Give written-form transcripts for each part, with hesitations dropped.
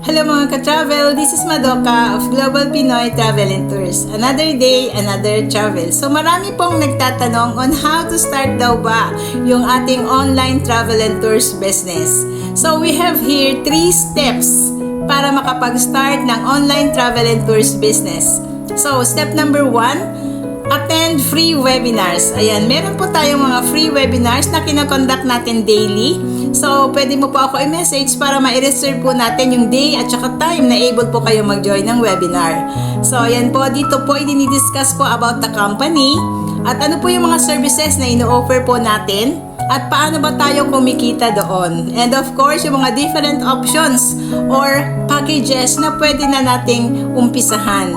Hello mga ka-travel, this is Madoka of Global Pinoy Travel and Tours. Another day, another travel. So marami pong nagtatanong on how to start daw ba yung ating online travel and tours business. So we have here 3 steps para makapag-start ng online travel and tours business. So step number 1, attend free webinars. Ayan, meron po tayong mga free webinars na kinakonduct natin daily. So, pwede mo po ako i-message para ma-reserve po natin yung day at saka time na able po kayo mag-join ng webinar. So, ayan po, dito po i-discuss po about the company at ano po yung mga services na ino-offer po natin at paano ba tayo kumikita doon. And of course, yung mga different options or packages na pwede na nating umpisahan.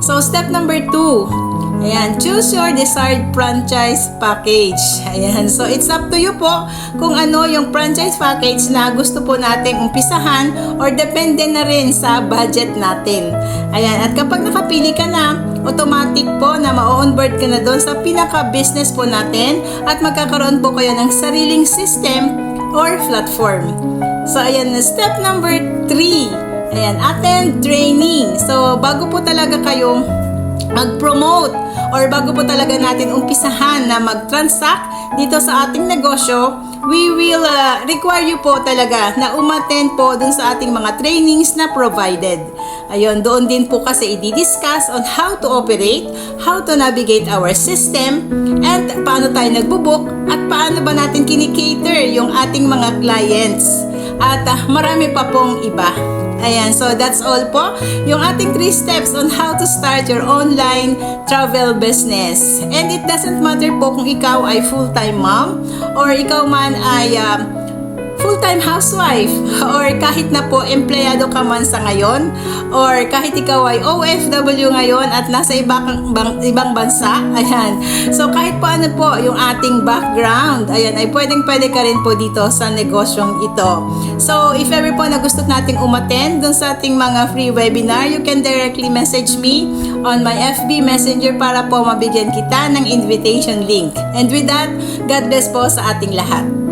So, step number 2. Ayan, choose your desired franchise package. Ayan, so it's up to you po kung ano yung franchise package na gusto po nating umpisahan or depende na rin sa budget natin. Ayan, at kapag nakapili ka na, automatic po na ma-onboard ka na doon sa pinaka-business po natin at magkakaroon po kayo ng sariling system or platform. So, ayan, step number 3. Ayan, attend training. So, bago po talaga kayong mag-promote or bago po talaga natin umpisahan na mag-transact dito sa ating negosyo, we will require you po talaga na umattend po dun sa ating mga trainings na provided. Ayun, doon din po kasi i-discuss on how to operate, how to navigate our system, and paano tayo nagbubook at paano ba natin kinikater yung ating mga clients. At marami pa pong iba. Ayan, so that's all po. Yung ating 3 steps on how to start your online travel business. And it doesn't matter po kung ikaw ay full-time mom or ikaw man ay full-time housewife or kahit na po empleyado ka man sa ngayon or kahit ikaw ay OFW ngayon at nasa ibang bansa. Ayan. So kahit po ano po yung ating background, ayan, ay pwedeng-pwede ka rin po dito sa negosyong ito. So if ever po na gusto nating umattend dun sa ating mga free webinar, you can directly message me on my FB Messenger para po mabigyan kita ng invitation link. And with that, God bless po sa ating lahat.